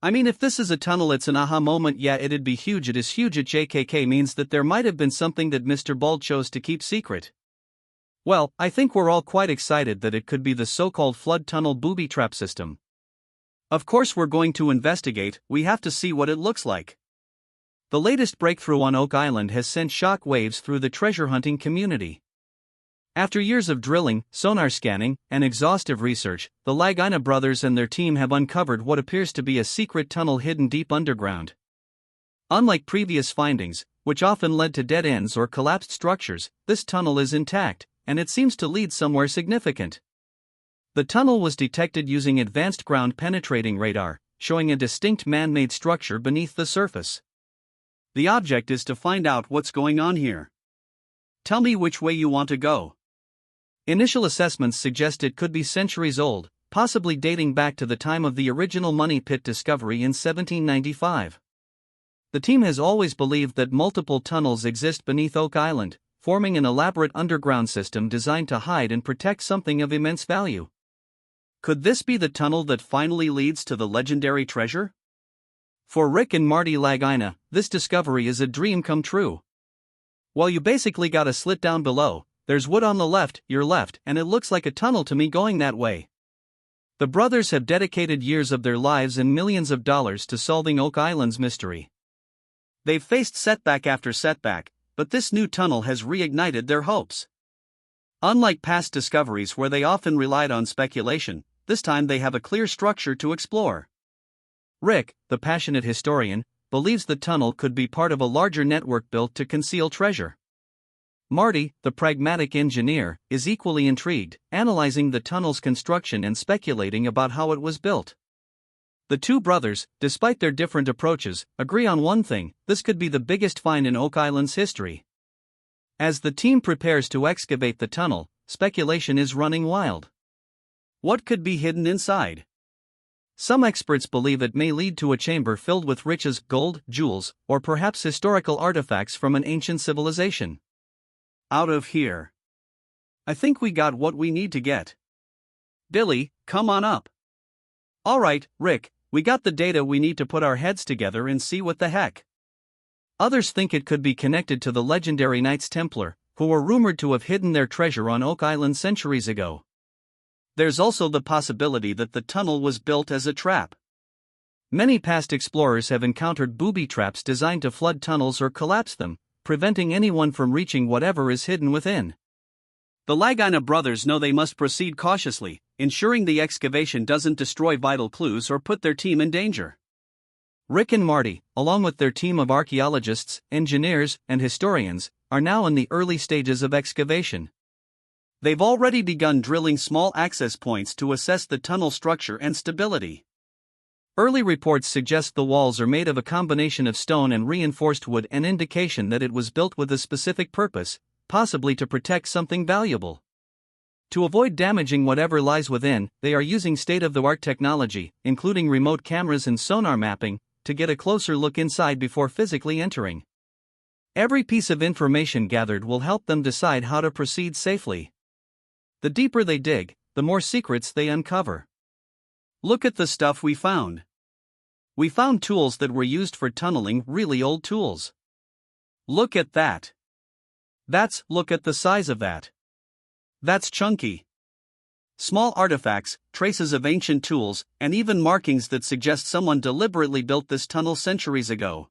I mean, if this is a tunnel, it's an aha moment. Yeah, it'd be huge. It is huge. At JKK means that there might have been something that Mr. Bald chose to keep secret. Well, I think we're all quite excited that it could be the so-called flood tunnel booby trap system. Of course we're going to investigate, we have to see what it looks like. The latest breakthrough on Oak Island has sent shock waves through the treasure hunting community. After years of drilling, sonar scanning, and exhaustive research, the Lagina brothers and their team have uncovered what appears to be a secret tunnel hidden deep underground. Unlike previous findings, which often led to dead ends or collapsed structures, this tunnel is intact, and it seems to lead somewhere significant. The tunnel was detected using advanced ground-penetrating radar, showing a distinct man-made structure beneath the surface. The object is to find out what's going on here. Tell me which way you want to go. Initial assessments suggest it could be centuries old, possibly dating back to the time of the original money pit discovery in 1795. The team has always believed that multiple tunnels exist beneath Oak Island, forming an elaborate underground system designed to hide and protect something of immense value. Could this be the tunnel that finally leads to the legendary treasure? For Rick and Marty Lagina, this discovery is a dream come true. Well, you basically got a slit down below, there's wood on the left, your left, and it looks like a tunnel to me going that way. The brothers have dedicated years of their lives and millions of dollars to solving Oak Island's mystery. They've faced setback after setback, but this new tunnel has reignited their hopes. Unlike past discoveries where they often relied on speculation, this time they have a clear structure to explore. Rick, the passionate historian, believes the tunnel could be part of a larger network built to conceal treasure. Marty, the pragmatic engineer, is equally intrigued, analyzing the tunnel's construction and speculating about how it was built. The two brothers, despite their different approaches, agree on one thing: this could be the biggest find in Oak Island's history. As the team prepares to excavate the tunnel, speculation is running wild. What could be hidden inside? Some experts believe it may lead to a chamber filled with riches, gold, jewels, or perhaps historical artifacts from an ancient civilization. Out of here. I think we got what we need to get. Billy, come on up. Alright, Rick, we got the data we need to put our heads together and see what the heck. Others think it could be connected to the legendary Knights Templar, who were rumored to have hidden their treasure on Oak Island centuries ago. There's also the possibility that the tunnel was built as a trap. Many past explorers have encountered booby traps designed to flood tunnels or collapse them, preventing anyone from reaching whatever is hidden within. The Lagina brothers know they must proceed cautiously, ensuring the excavation doesn't destroy vital clues or put their team in danger. Rick and Marty, along with their team of archaeologists, engineers, and historians, are now in the early stages of excavation. They've already begun drilling small access points to assess the tunnel structure and stability. Early reports suggest the walls are made of a combination of stone and reinforced wood, an indication that it was built with a specific purpose, possibly to protect something valuable. To avoid damaging whatever lies within, they are using state-of-the-art technology, including remote cameras and sonar mapping, to get a closer look inside before physically entering. Every piece of information gathered will help them decide how to proceed safely. The deeper they dig, the more secrets they uncover. Look at the stuff we found. We found tools that were used for tunneling, really old tools. Look at that. Look at the size of that. That's chunky. Small artifacts, traces of ancient tools, and even markings that suggest someone deliberately built this tunnel centuries ago.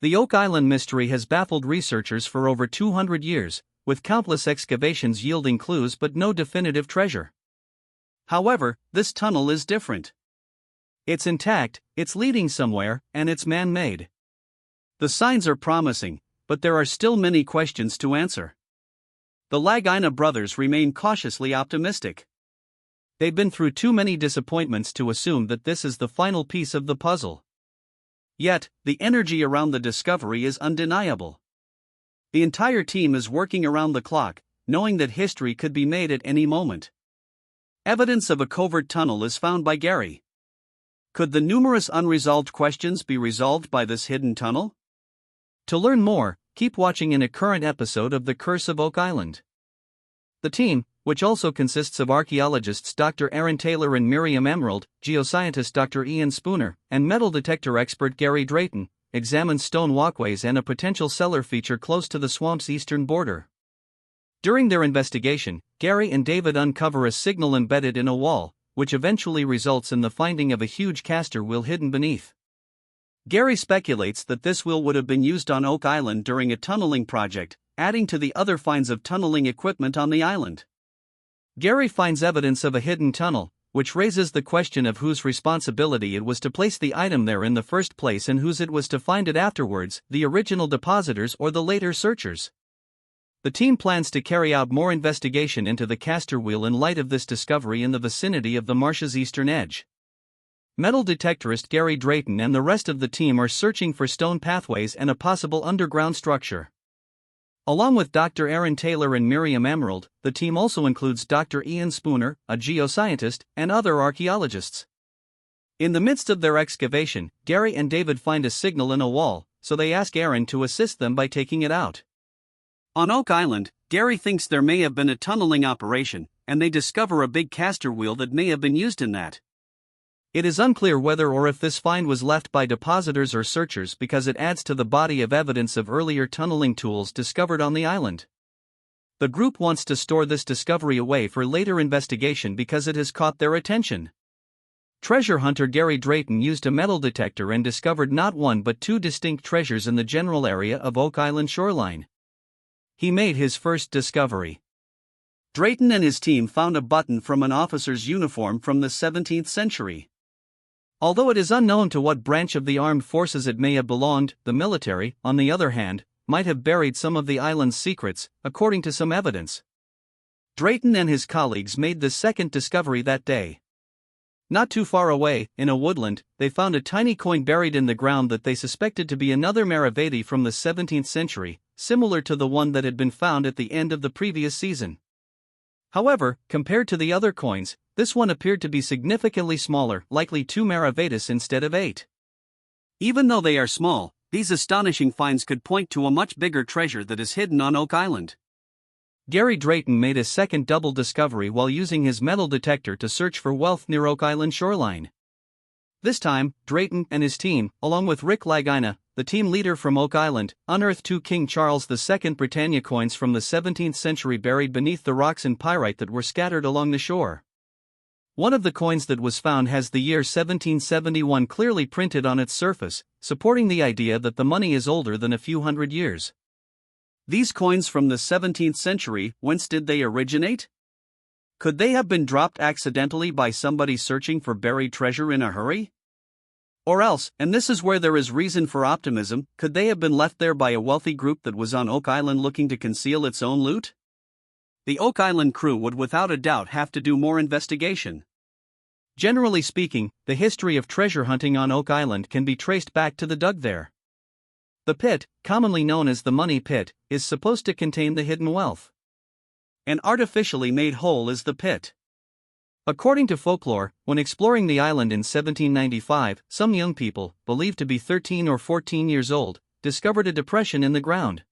The Oak Island mystery has baffled researchers for over 200 years, with countless excavations yielding clues but no definitive treasure. However, this tunnel is different. It's intact, it's leading somewhere, and it's man-made. The signs are promising, but there are still many questions to answer. The Lagina brothers remain cautiously optimistic. They've been through too many disappointments to assume that this is the final piece of the puzzle. Yet, the energy around the discovery is undeniable. The entire team is working around the clock, knowing that history could be made at any moment. Evidence of a covert tunnel is found by Gary. Could the numerous unresolved questions be resolved by this hidden tunnel? To learn more, keep watching in a current episode of The Curse of Oak Island. The team, which also consists of archaeologists Dr. Aaron Taylor and Miriam Emerald, geoscientist Dr. Ian Spooner, and metal detector expert Gary Drayton, examines stone walkways and a potential cellar feature close to the swamp's eastern border. During their investigation, Gary and David uncover a signal embedded in a wall, which eventually results in the finding of a huge caster wheel hidden beneath. Gary speculates that this wheel would have been used on Oak Island during a tunneling project, adding to the other finds of tunneling equipment on the island. Gary finds evidence of a hidden tunnel, which raises the question of whose responsibility it was to place the item there in the first place and whose it was to find it afterwards, the original depositors or the later searchers. The team plans to carry out more investigation into the caster wheel in light of this discovery in the vicinity of the marsh's eastern edge. Metal detectorist Gary Drayton and the rest of the team are searching for stone pathways and a possible underground structure. Along with Dr. Aaron Taylor and Miriam Emerald, the team also includes Dr. Ian Spooner, a geoscientist, and other archaeologists. In the midst of their excavation, Gary and David find a signal in a wall, so they ask Aaron to assist them by taking it out. On Oak Island, Gary thinks there may have been a tunneling operation, and they discover a big caster wheel that may have been used in that. It is unclear whether or if this find was left by depositors or searchers because it adds to the body of evidence of earlier tunneling tools discovered on the island. The group wants to store this discovery away for later investigation because it has caught their attention. Treasure hunter Gary Drayton used a metal detector and discovered not one but two distinct treasures in the general area of Oak Island shoreline. He made his first discovery. Drayton and his team found a button from an officer's uniform from the 17th century. Although it is unknown to what branch of the armed forces it may have belonged, the military, on the other hand, might have buried some of the island's secrets, according to some evidence. Drayton and his colleagues made the second discovery that day. Not too far away, in a woodland, they found a tiny coin buried in the ground that they suspected to be another Maravedi from the 17th century, similar to the one that had been found at the end of the previous season. However, compared to the other coins, this one appeared to be significantly smaller, likely 2 Maravedis instead of 8. Even though they are small, these astonishing finds could point to a much bigger treasure that is hidden on Oak Island. Gary Drayton made a second double discovery while using his metal detector to search for wealth near Oak Island shoreline. This time, Drayton and his team, along with Rick Lagina, the team leader from Oak Island, unearthed 2 King Charles II Britannia coins from the 17th century buried beneath the rocks and pyrite that were scattered along the shore. One of the coins that was found has the year 1771 clearly printed on its surface, supporting the idea that the money is older than a few hundred years. These coins from the 17th century, whence did they originate? Could they have been dropped accidentally by somebody searching for buried treasure in a hurry? Or else, and this is where there is reason for optimism, could they have been left there by a wealthy group that was on Oak Island looking to conceal its own loot? The Oak Island crew would without a doubt have to do more investigation. Generally speaking, the history of treasure hunting on Oak Island can be traced back to the dug there. The pit, commonly known as the Money Pit, is supposed to contain the hidden wealth. An artificially made hole is the pit. According to folklore, when exploring the island in 1795, some young people, believed to be 13 or 14 years old, discovered a depression in the ground.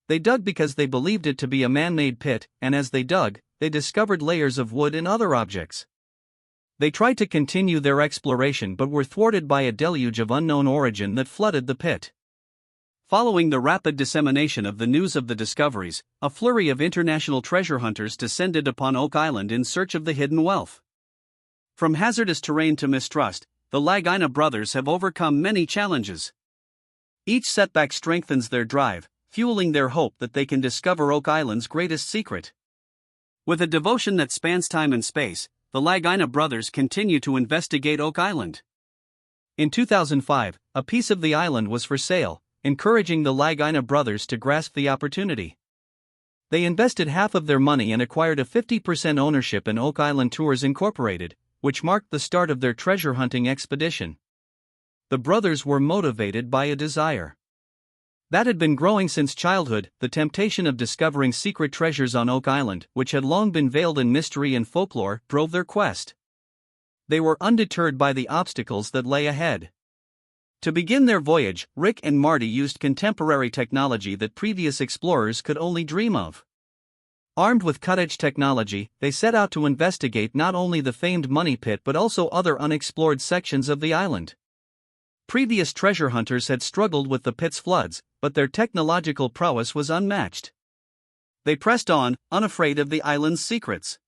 They dug because they believed it to be a man-made pit, and as they dug, they discovered layers of wood and other objects. They tried to continue their exploration but were thwarted by a deluge of unknown origin that flooded the pit. Following the rapid dissemination of the news of the discoveries, a flurry of international treasure hunters descended upon Oak Island in search of the hidden wealth. From hazardous terrain to mistrust, the Lagina brothers have overcome many challenges. Each setback strengthens their drive, fueling their hope that they can discover Oak Island's greatest secret. With a devotion that spans time and space, the Lagina brothers continue to investigate Oak Island. In 2005, a piece of the island was for sale, encouraging the Lagina brothers to grasp the opportunity. They invested half of their money and acquired a 50% ownership in Oak Island Tours Incorporated, which marked the start of their treasure hunting expedition. The brothers were motivated by a desire that had been growing since childhood, the temptation of discovering secret treasures on Oak Island, which had long been veiled in mystery and folklore, drove their quest. They were undeterred by the obstacles that lay ahead. To begin their voyage, Rick and Marty used contemporary technology that previous explorers could only dream of. Armed with cut-edge technology, they set out to investigate not only the famed money pit but also other unexplored sections of the island. Previous treasure hunters had struggled with the pit's floods, but their technological prowess was unmatched. They pressed on, unafraid of the island's secrets.